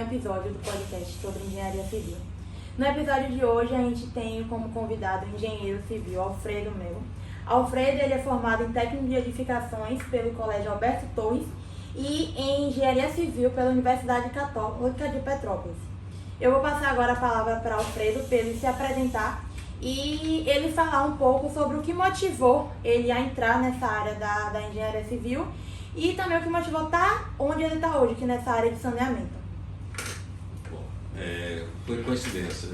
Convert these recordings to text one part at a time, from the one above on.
episódio do podcast sobre engenharia civil. No episódio de hoje a gente tem como convidado o engenheiro civil Alfredo Melo. Alfredo ele é formado em técnico de edificações pelo Colégio Alberto Torres e em engenharia civil pela Universidade Católica de Petrópolis. Eu vou passar agora a palavra para Alfredo para ele se apresentar e ele falar um pouco sobre o que motivou ele a entrar nessa área da engenharia civil e também o que motivou estar onde ele está hoje, que é nessa área de saneamento. Bom, foi coincidência.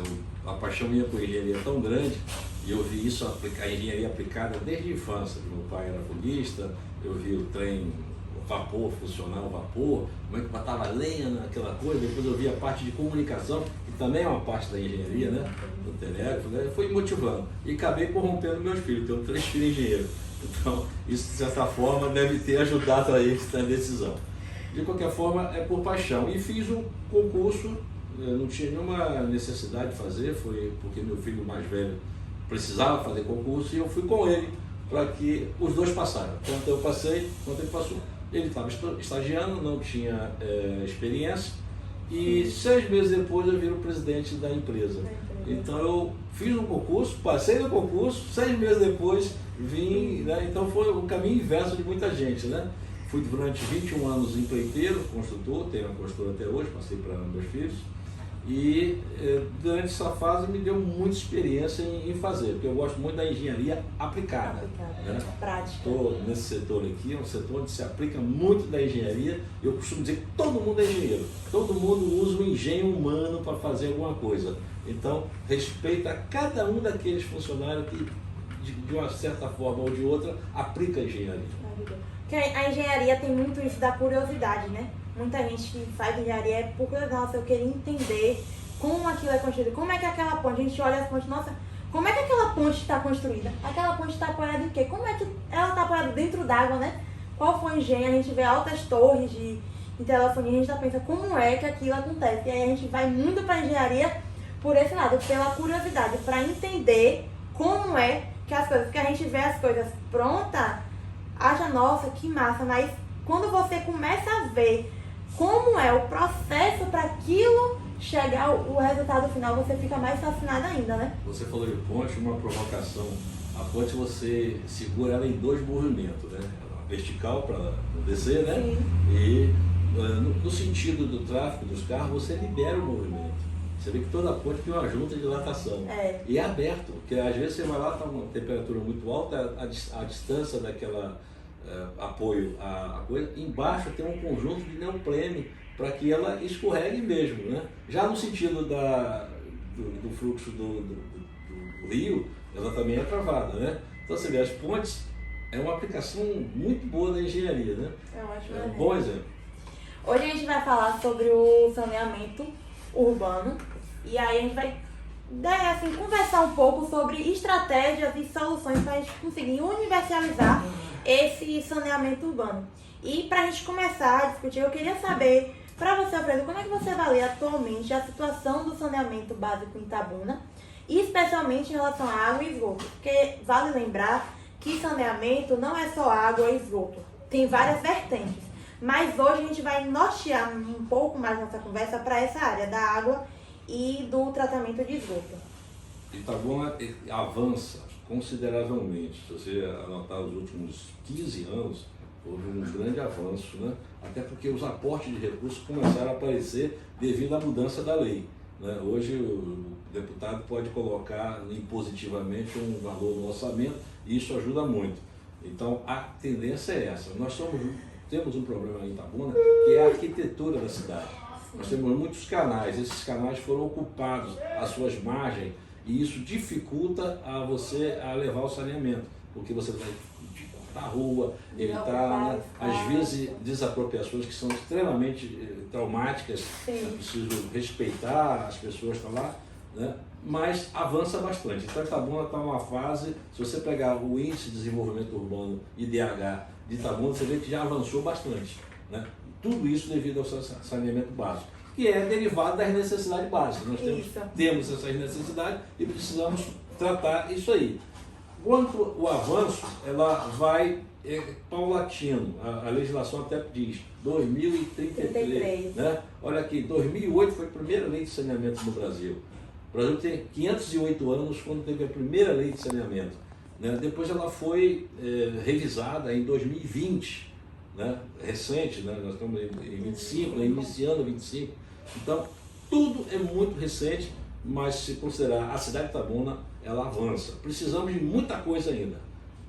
A paixão minha por engenharia é tão grande e eu vi isso, a engenharia aplicada desde a infância. Meu pai era foguista, eu vi o trem, o vapor, funcionar o vapor, como é que botava lenha naquela coisa, depois eu vi a parte de comunicação, que também é uma parte da engenharia, né? Do telégrafo, né? Foi motivando. E acabei corrompendo meus filhos, tenho 3 filhos engenheiros. Então, isso de certa forma deve ter ajudado a eles na decisão. De qualquer forma, é por paixão. E fiz um concurso, não tinha nenhuma necessidade de fazer, foi porque meu filho mais velho precisava fazer concurso e eu fui com ele para que os dois passaram. Tanto eu passei, quanto ele passou. Ele estava estagiando, não tinha experiência e 6 meses depois eu viro o presidente da empresa. Então eu fiz um concurso, passei no concurso, 6 meses depois vim, né? Então foi o caminho inverso de muita gente, né? Fui durante 21 anos empreiteiro, construtor, tenho uma construtora até hoje, passei para meus filhos. E durante essa fase me deu muita experiência em fazer, porque eu gosto muito da engenharia aplicada. Né? Prática. Estou nesse setor aqui, é um setor onde se aplica muito da engenharia. Eu costumo dizer que todo mundo é engenheiro, todo mundo usa o engenho humano para fazer alguma coisa. Então, respeita cada um daqueles funcionários que, de uma certa forma ou de outra, aplica a engenharia. Porque a engenharia tem muito isso da curiosidade, né? Muita gente que faz engenharia é por curiosidade, nossa, eu queria entender como aquilo é construído, como é que aquela ponte, a gente olha as pontes, nossa, como é que aquela ponte está construída? Aquela ponte está apoiada em quê? Como é que ela está apoiada dentro d'água, né? Qual foi o engenho? A gente vê altas torres de telefonia, a gente já pensa como é que aquilo acontece. E aí a gente vai muito para a engenharia por esse lado, pela curiosidade, para entender como é que as coisas, porque a gente vê as coisas prontas, acha, nossa, que massa, mas quando você começa a ver como é o processo para aquilo chegar ao resultado final, você fica mais fascinado ainda, né? Você falou de ponte, uma provocação. A ponte você segura ela em 2 movimentos, né? Vertical para descer, né? Sim. E no sentido do tráfego dos carros, você libera o movimento. Você vê que toda ponte tem uma junta de dilatação. E é aberto, porque às vezes você vai lá, está uma temperatura muito alta, a distância daquela apoio à coisa, embaixo tem um conjunto de neoprene para que ela escorregue mesmo, né? Já no sentido do fluxo do rio, ela também é travada, né? Então você vê, as pontes é uma aplicação muito boa da engenharia, né? É um bom exemplo. Hoje a gente vai falar sobre o saneamento urbano e aí a gente vai assim, conversar um pouco sobre estratégias e soluções para a gente conseguir universalizar esse saneamento urbano. E para a gente começar a discutir, eu queria saber, para você, Alfredo, como é que você avalia atualmente a situação do saneamento básico em Itabuna, e especialmente em relação à água e esgoto? Porque vale lembrar que saneamento não é só água e esgoto, tem várias vertentes. Mas hoje a gente vai nortear um pouco mais nossa conversa para essa área da água e do tratamento de esgoto. Itabuna avança consideravelmente. Se você anotar os últimos 15 anos, houve um grande avanço, né? Até porque os aportes de recursos começaram a aparecer devido à mudança da lei, né? Hoje o deputado pode colocar impositivamente um valor no orçamento e isso ajuda muito. Então a tendência é essa. Nós temos um problema em Itabuna que é a arquitetura da cidade. Nós temos muitos canais, esses canais foram ocupados, as suas margens, e isso dificulta a você a levar o saneamento, porque você vai cortar a rua, evitar, né, às vezes, desapropriações que são extremamente traumáticas. É preciso respeitar as pessoas que estão lá, né? Mas avança bastante. Então Itabuna está numa fase, se você pegar o Índice de Desenvolvimento Urbano, IDH, de Itabuna, você vê que já avançou bastante, né? Tudo isso devido ao saneamento básico, que é derivado das necessidades básicas. Nós temos essas necessidades e precisamos tratar isso aí. Quanto o avanço, ela vai paulatino. A legislação até diz 2033. Né? Olha aqui, 2008 foi a primeira lei de saneamento no Brasil. O Brasil tem 508 anos quando teve a primeira lei de saneamento. Né? Depois ela foi revisada em 2020, né? Recente, né? Nós estamos em 25, né? Iniciando 25. Então, tudo é muito recente, mas se considerar a cidade de Itabuna, ela avança. Precisamos de muita coisa ainda,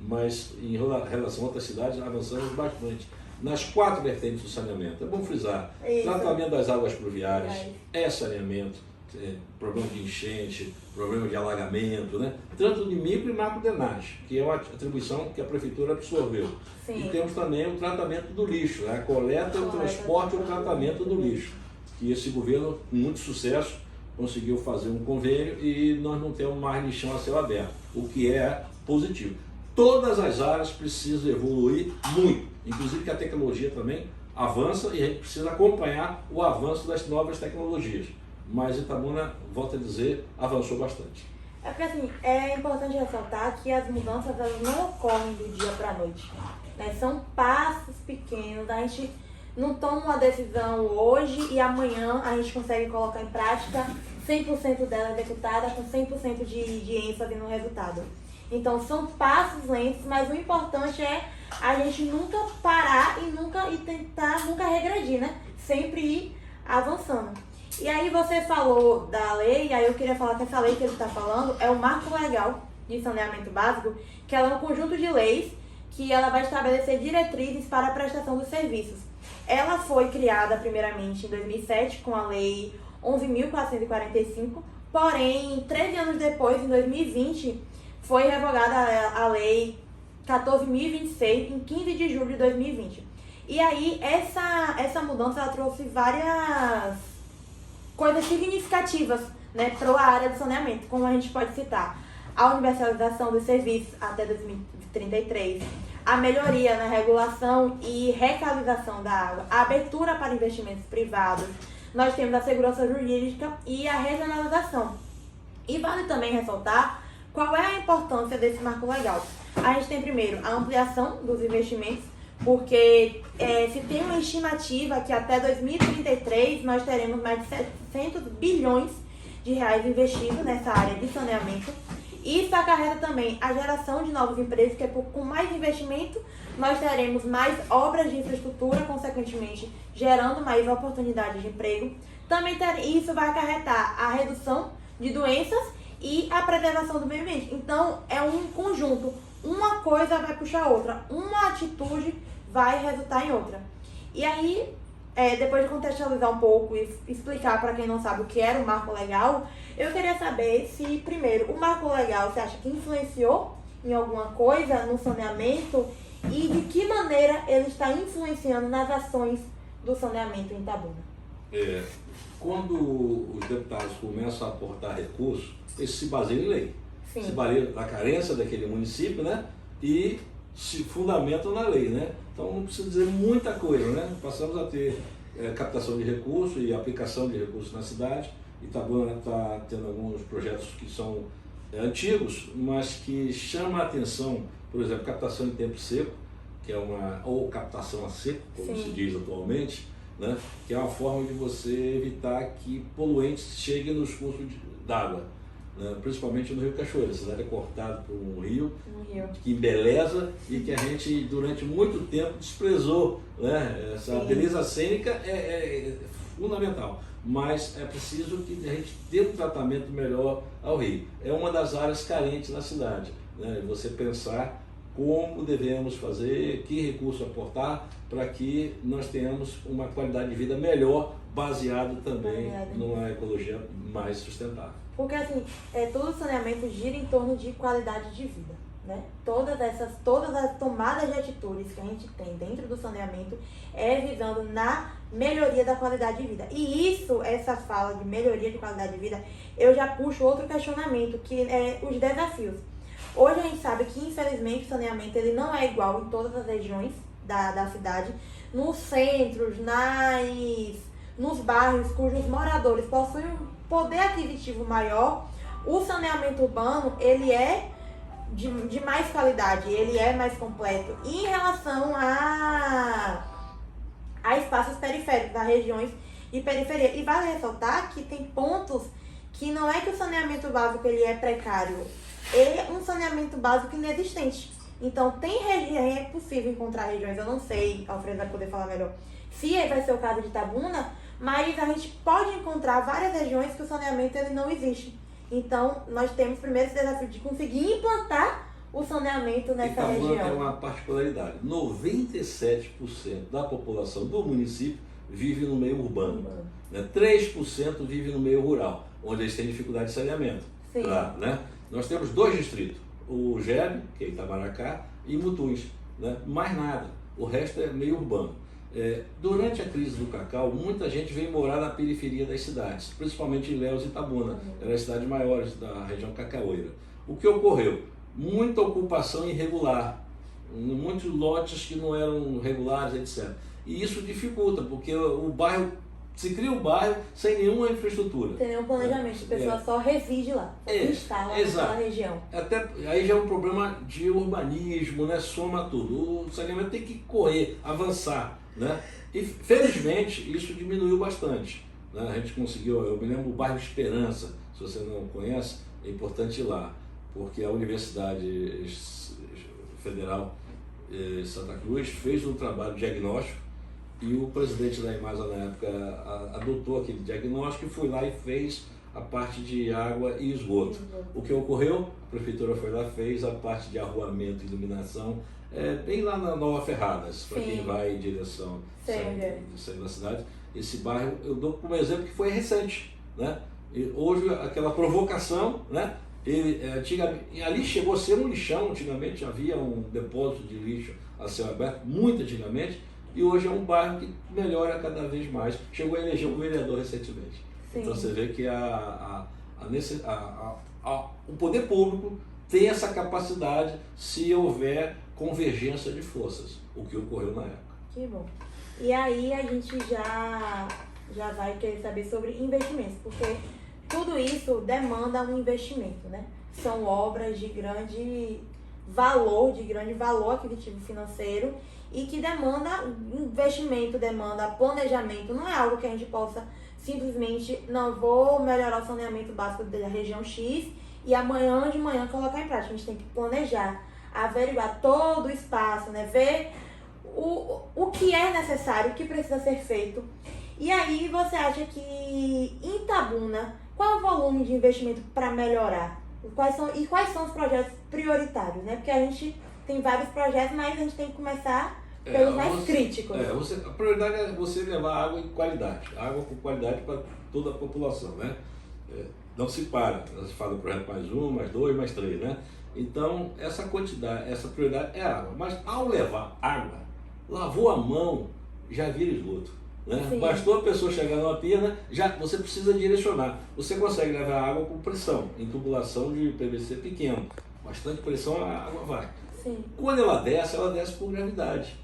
mas em relação a outras cidades, avançamos bastante. Nas 4 vertentes do saneamento, é bom frisar, tratamento das águas pluviais, saneamento, problema de enchente, problema de alagamento, né? Tanto de micro e macro drenagem, que é uma atribuição que a prefeitura absorveu. Sim. E temos também o tratamento do lixo, né? A coleta, o transporte e o tratamento do lixo, que esse governo, com muito sucesso, conseguiu fazer um convênio e nós não temos mais lixão a céu aberto, o que é positivo. Todas as áreas precisam evoluir muito, inclusive que a tecnologia também avança e a gente precisa acompanhar o avanço das novas tecnologias. Mas Itabuna, volto a dizer, avançou bastante. É porque assim, é importante ressaltar que as mudanças elas não ocorrem do dia para a noite, né? São passos pequenos, a gente não toma uma decisão hoje e amanhã a gente consegue colocar em prática 100% dela executada com 100% de ênfase no resultado. Então são passos lentos, mas o importante é a gente nunca parar e tentar nunca regredir, né? Sempre ir avançando. E aí você falou da lei, e aí eu queria falar que essa lei que ele está falando é o Marco Legal de Saneamento Básico, que ela é um conjunto de leis que ela vai estabelecer diretrizes para a prestação dos serviços. Ela foi criada primeiramente em 2007 com a Lei 11.445, porém, 13 anos depois, em 2020, foi revogada a Lei 14.026, em 15 de julho de 2020. E aí, essa mudança ela trouxe várias coisas significativas, né, para a área do saneamento, como a gente pode citar a universalização dos serviços até 2033, a melhoria na regulação e recalização da água, a abertura para investimentos privados, nós temos a segurança jurídica e a regionalização. E vale também ressaltar qual é a importância desse marco legal. A gente tem primeiro a ampliação dos investimentos, porque se tem uma estimativa que até 2033 nós teremos mais de 700 bilhões de reais investidos nessa área de saneamento. Isso acarreta também a geração de novos empregos, que com mais investimento nós teremos mais obras de infraestrutura, consequentemente gerando mais oportunidades de emprego. Também isso vai acarretar a redução de doenças e a preservação do meio ambiente. Então é um conjunto, uma coisa vai puxar a outra, uma atitude vai resultar em outra. E aí, depois de contextualizar um pouco e explicar para quem não sabe o que era o marco legal, eu queria saber se, primeiro, o marco legal você acha que influenciou em alguma coisa no saneamento e de que maneira ele está influenciando nas ações do saneamento em Itabuna. Quando os deputados começam a aportar recursos, eles se baseiam em lei. Sim. Se baseiam na carência daquele município, né? E se fundamentam na lei, né? Então não precisa dizer muita coisa, né? Passamos a ter captação de recursos e aplicação de recursos na cidade. Itabuna está tendo alguns projetos que são antigos, mas que chamam a atenção, por exemplo, captação em tempo seco, que é ou captação a seco, como Sim. se diz atualmente, né? Que é uma forma de você evitar que poluentes cheguem nos cursos d'água, né? Principalmente no Rio Cachoeira. A cidade é cortada por um rio que embeleza e que a gente durante muito tempo desprezou, né? Essa Sim. beleza cênica é fundamental, mas é preciso que a gente dê um tratamento melhor ao rio. É uma das áreas carentes na cidade, né? Você pensar como devemos fazer, que recurso aportar para que nós tenhamos uma qualidade de vida melhor, baseado também numa ecologia mais sustentável. Porque assim, todo o saneamento gira em torno de qualidade de vida, né? Todas as tomadas de atitudes que a gente tem dentro do saneamento visando na melhoria da qualidade de vida. E essa fala de melhoria de qualidade de vida, eu já puxo outro questionamento, que é os desafios. Hoje a gente sabe que, infelizmente, o saneamento ele não é igual em todas as regiões da cidade. Nos centros, nos bairros cujos moradores possuem um poder aquisitivo maior, o saneamento urbano ele é de mais qualidade, ele é mais completo. E em relação a espaços periféricos, a regiões de periferia. E vale ressaltar que tem pontos que não é que o saneamento básico ele é precário, ele é um saneamento básico inexistente. Então é possível encontrar regiões, eu não sei, Alfredo vai poder falar melhor, se vai ser o caso de Itabuna, mas a gente pode encontrar várias regiões que o saneamento ele não existe. Então nós temos primeiro esse desafio de conseguir implantar o saneamento nessa região. Itabuna tem uma particularidade, 97% da população do município vive no meio urbano. Né? 3% vive no meio rural, onde eles têm dificuldade de saneamento. Sim. Claro, né? Nós temos 2 distritos, o Gebe, que é Itamaracá, e Mutuns. Né? Mais nada, o resto é meio urbano. Durante a crise do cacau, muita gente veio morar na periferia das cidades, principalmente Ilhéus e Itabuna, eram as cidades maiores da região cacaueira. O que ocorreu? Muita ocupação irregular, muitos lotes que não eram regulares, etc. E isso dificulta, porque o bairro, se cria um bairro sem nenhuma infraestrutura. Tem nenhum planejamento, a pessoa só reside lá, só se instala naquela região. Até, aí já é um problema de urbanismo, né? Soma tudo. O saneamento tem que correr, avançar. Né? E felizmente isso diminuiu bastante. Né? A gente conseguiu, eu me lembro do bairro Esperança, se você não conhece, é importante ir lá, porque a Universidade Federal de Santa Cruz fez um trabalho diagnóstico e o presidente da Imasa na época adotou aquele diagnóstico e foi lá e fez a parte de água e esgoto. O que ocorreu? A prefeitura foi lá, fez a parte de arruamento e iluminação, bem lá na Nova Ferradas, para quem vai em direção saindo da cidade. Esse bairro, eu dou como exemplo que foi recente, né? E hoje aquela provocação, né? Ali chegou a ser um lixão, antigamente havia um depósito de lixo a céu aberto, muito antigamente, e hoje é um bairro que melhora cada vez mais. Chegou a eleger um vereador recentemente. Sim. Então você vê que o poder público tem essa capacidade se houver convergência de forças, o que ocorreu na época. Que bom. E aí a gente já vai querer saber sobre investimentos, porque tudo isso demanda um investimento, né? São obras de grande valor aquisitivo financeiro e que demanda investimento, demanda planejamento. Não é algo que a gente possa simplesmente, não vou melhorar o saneamento básico da região X e amanhã de manhã colocar em prática. A gente tem que planejar, averiguar todo o espaço, né? Ver o que é necessário, o que precisa ser feito. E aí você acha que em Itabuna, qual é o volume de investimento para melhorar? Quais são os projetos prioritários, né? Porque a gente tem vários projetos, mas a gente tem que começar pelos mais críticos. A prioridade é você levar água em qualidade, água com qualidade para toda a população, né? Não se para, você fala do projeto mais 1, mais 2, mais 3, né? Então, essa quantidade, essa prioridade é água. Mas ao levar água, lavou a mão, já vira esgoto. Né? Bastou a pessoa chegar numa pia, já você precisa direcionar. Você consegue levar água com pressão, em tubulação de PVC pequeno. Bastante pressão, a água vai. Sim. Quando ela desce por gravidade.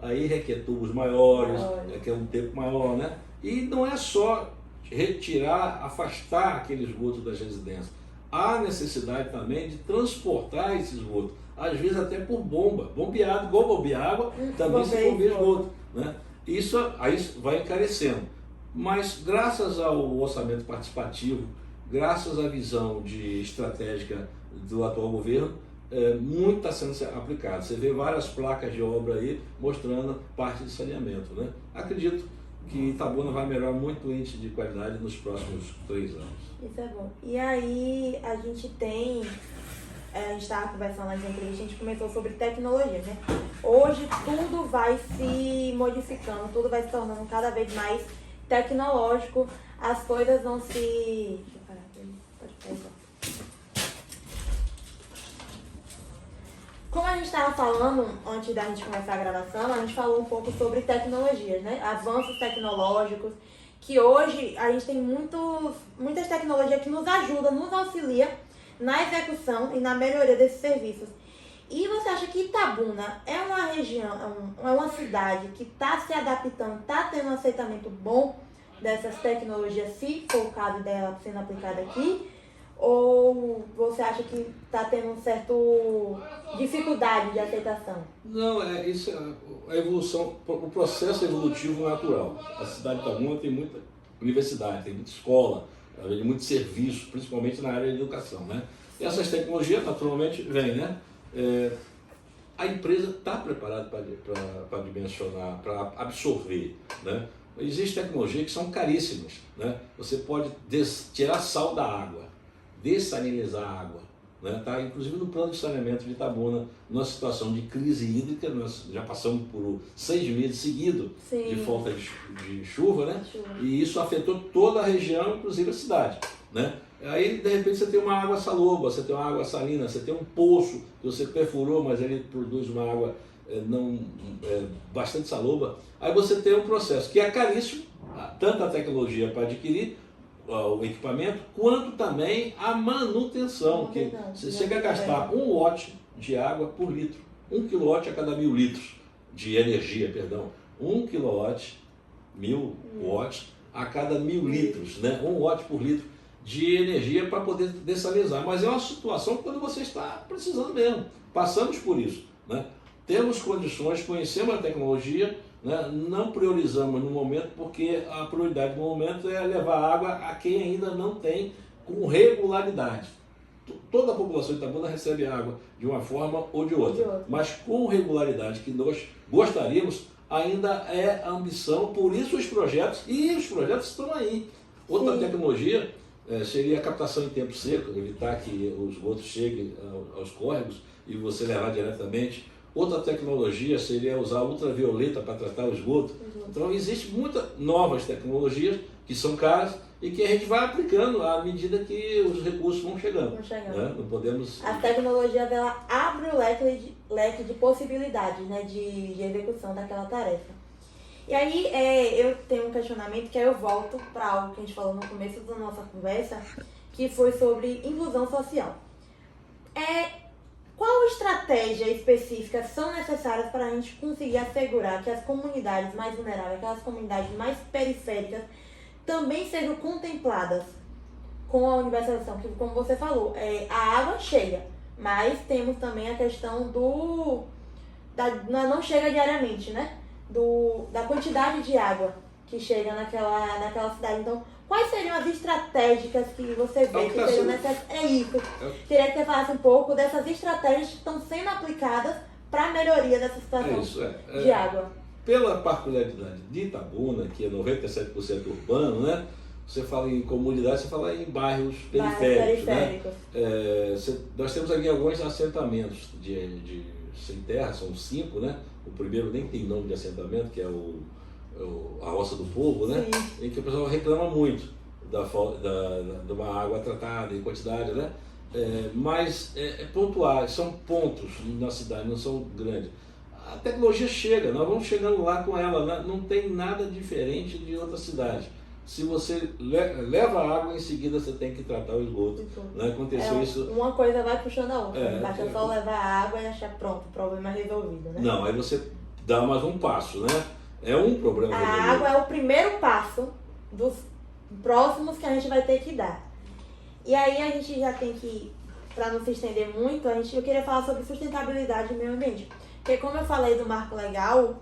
Aí requer tubos maiores, requer um tempo maior, né? E não é só retirar, afastar aquele esgoto das residências. Há necessidade também de transportar esse esgoto, às vezes até por bombeado, igual bombear água, também se bombeia esgoto. Né? Isso aí vai encarecendo. Mas graças ao orçamento participativo, graças à visão estratégica do atual governo, muito está sendo aplicado. Você vê várias placas de obra aí mostrando parte de saneamento. Né? Acredito que Itabuna vai melhorar muito o índice de qualidade nos próximos 3 anos. Isso é bom. E aí a gente tem, a gente estava conversando nas entrevistas, a gente começou sobre tecnologia, né? Hoje tudo vai se modificando, tudo vai se tornando cada vez mais tecnológico, as coisas vão se... Deixa eu parar aqui, pode ficar igual. Como a gente estava falando, antes da gente começar a gravação, a gente falou um pouco sobre tecnologias, né? Avanços tecnológicos, que hoje a gente tem muitas tecnologias que nos ajudam, nos auxiliam na execução e na melhoria desses serviços. E você acha que Itabuna é uma região, é uma cidade que está se adaptando, está tendo um aceitamento bom dessas tecnologias, se for o caso dela sendo aplicada aqui? Ou você acha que está tendo um certo dificuldade de aceitação? Não, isso é a evolução, o processo evolutivo natural. A cidade de Itabuna tem muita universidade, tem muita escola, tem muito serviço, principalmente na área de educação, né? E essas tecnologias naturalmente vêm, né? A empresa está preparada para dimensionar, para absorver, né? Existem tecnologias que são caríssimas, né? Você pode tirar sal da água, dessalinizar a água, né? Tá? Inclusive no plano de saneamento de Itabuna, numa situação de crise hídrica, nós já passamos por 6 meses seguidos de falta de chuva, né? E isso afetou toda a região, inclusive a cidade, né? Aí de repente você tem uma água saloba, você tem uma água salina, você tem um poço que você perfurou, mas ele produz uma água bastante saloba. Aí você tem um processo que é caríssimo, tanto a tecnologia para adquirir o equipamento, quanto também a manutenção, que você chega a gastar 1 watt de água por litro, 1 kW a cada 1000 litros de energia, perdão, 1 kW, 1000 watts a cada 1000 litros, né? 1 watt por litro de energia para poder dessalinizar. Mas é uma situação quando você está precisando mesmo. Passamos por isso, né? Temos condições, conhecemos a tecnologia, né? Não priorizamos no momento, porque a prioridade no momento é levar água a quem ainda não tem com regularidade. Toda a população de Itabuna recebe água de uma forma ou de outra, mas com regularidade que nós gostaríamos, ainda é a ambição, por isso os projetos estão aí. Outra tecnologia seria a captação em tempo seco, evitar que os esgotos cheguem aos córregos e você levar diretamente. Outra tecnologia seria usar a ultravioleta para tratar o esgoto. Então, existem muitas novas tecnologias que são caras e que a gente vai aplicando à medida que os recursos vão chegando. Né? Não podemos... A tecnologia ela abre o leque de possibilidades, né, de execução daquela tarefa. E aí eu tenho um questionamento que aí eu volto para algo que a gente falou no começo da nossa conversa, que foi sobre inclusão social. Qual estratégia específica são necessárias para a gente conseguir assegurar que as comunidades mais vulneráveis, aquelas comunidades mais periféricas, também sejam contempladas com a universalização? Que, como você falou, a água chega, mas temos também a questão não chega diariamente, né? Da quantidade de água que chega naquela cidade. Então, quais seriam as estratégicas que você vê que seriam necessárias? É isso. Queria que você falasse um pouco dessas estratégias que estão sendo aplicadas para a melhoria dessa situação de água. Pela particularidade de Itabuna, que é 97% urbano, né? Você fala em comunidade, você fala em bairros periféricos. Né? Nós temos aqui alguns assentamentos sem terra, são 5, né? O primeiro nem tem nome de assentamento, que é a Roça do Povo, né? Em que o pessoal reclama muito de uma água tratada em quantidade, né? Mas pontuais, são pontos na cidade, não são grandes. A tecnologia chega, nós vamos chegando lá com ela, né? Não tem nada diferente de outra cidade. Se você leva a água, em seguida você tem que tratar o esgoto. Né? Aconteceu isso. Uma coisa vai puxando a outra. Não basta só levar a água e achar pronto, o problema é resolvido. Né? Não, aí você dá mais um passo, né? É um problema resolvido. A água é o primeiro passo dos próximos que a gente vai ter que dar. E aí a gente já tem que, para não se estender muito, eu queria falar sobre sustentabilidade do meio ambiente. Porque como eu falei do marco legal,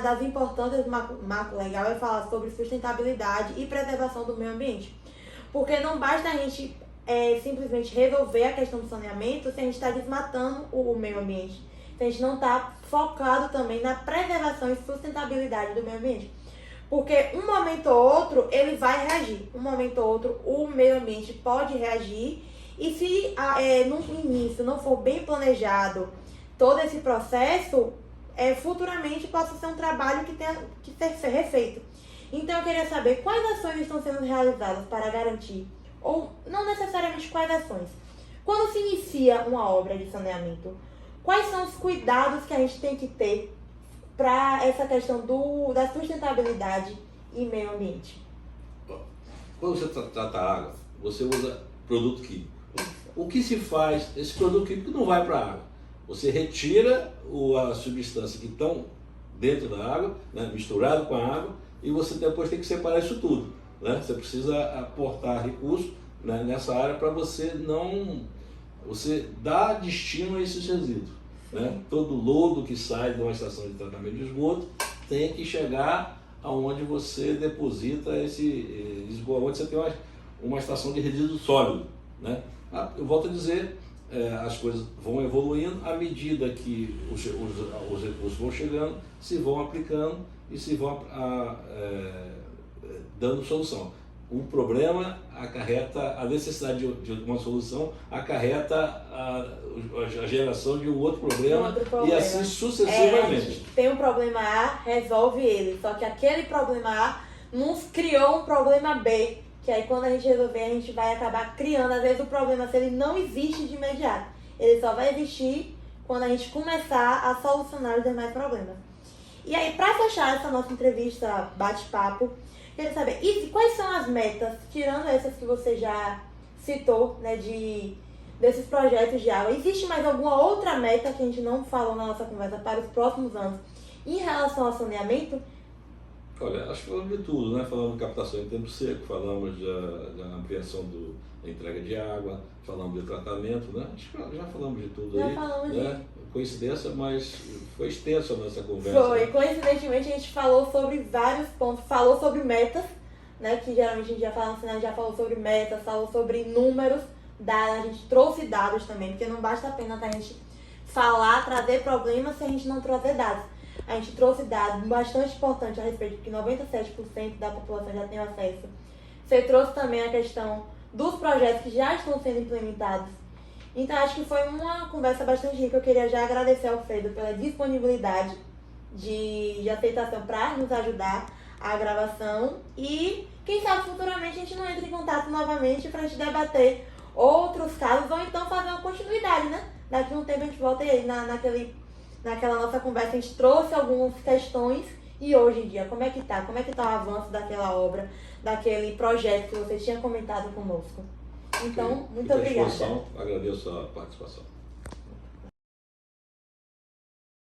das importâncias do marco legal é falar sobre sustentabilidade e preservação do meio ambiente. Porque não basta a gente simplesmente resolver a questão do saneamento se a gente está desmatando o meio ambiente. Se a gente não está focado também na preservação e sustentabilidade do meio ambiente. Porque um momento ou outro ele vai reagir. Um momento ou outro o meio ambiente pode reagir. E se no início não for bem planejado todo esse processo, futuramente possa ser um trabalho que tenha que ser refeito. Então eu queria saber quais ações estão sendo realizadas para garantir, ou não necessariamente quais ações. Quando se inicia uma obra de saneamento, quais são os cuidados que a gente tem que ter para essa questão da sustentabilidade e meio ambiente? Quando você trata a água, você usa produto químico. O que se faz? Esse produto químico não vai para a água. Você retira as substâncias que estão dentro da água, né, misturado com a água, e você depois tem que separar isso tudo. Né? Você precisa aportar recursos né, nessa área para você não... Você dá destino a esses resíduos. Né? Todo lodo que sai de uma estação de tratamento de esgoto tem que chegar aonde você deposita esse esgoto, onde você tem uma estação de resíduo sólido. Né? Eu volto a dizer, as coisas vão evoluindo à medida que os recursos vão chegando, se vão aplicando e se vão dando solução. Um problema acarreta a necessidade de uma solução, acarreta a geração de um outro problema, e assim sucessivamente. Tem um problema A, resolve ele, só que aquele problema A nos criou um problema B, que aí quando a gente resolver, a gente vai acabar criando, às vezes o problema, se ele não existe de imediato, ele só vai existir quando a gente começar a solucionar os demais problemas. E aí, para fechar essa nossa entrevista, bate-papo, queria saber, e quais são as metas, tirando essas que você já citou, né, desses projetos de água? Existe mais alguma outra meta que a gente não falou na nossa conversa para os próximos anos em relação ao saneamento? Olha, acho que falamos de tudo, né? Falamos de captação em tempo seco, falamos da ampliação da entrega de água, falamos de tratamento, né? Acho que já falamos de tudo já aí. Falamos né? Coincidência, mas foi extensa a nossa conversa. Foi, né? Coincidentemente a gente falou sobre vários pontos, falou sobre metas, né? Que geralmente a gente já fala no final, já falou sobre metas, falou sobre números, a gente trouxe dados também, porque não basta apenas a gente falar, trazer problemas se a gente não trazer dados. A gente trouxe dados bastante importantes a respeito de que 97% da população já tem acesso. Você trouxe também a questão dos projetos que já estão sendo implementados. Então, acho que foi uma conversa bastante rica. Eu queria já agradecer ao Alfredo pela disponibilidade de aceitação para nos ajudar a gravação. E, quem sabe, futuramente a gente não entra em contato novamente para a gente debater outros casos ou então fazer uma continuidade, né? Daqui a um tempo a gente volta aí naquela nossa conversa, a gente trouxe algumas questões e hoje em dia, como é que tá? Como é que tá o avanço daquela obra, daquele projeto que você tinha comentado conosco? Então, muito obrigada. Agradeço a participação.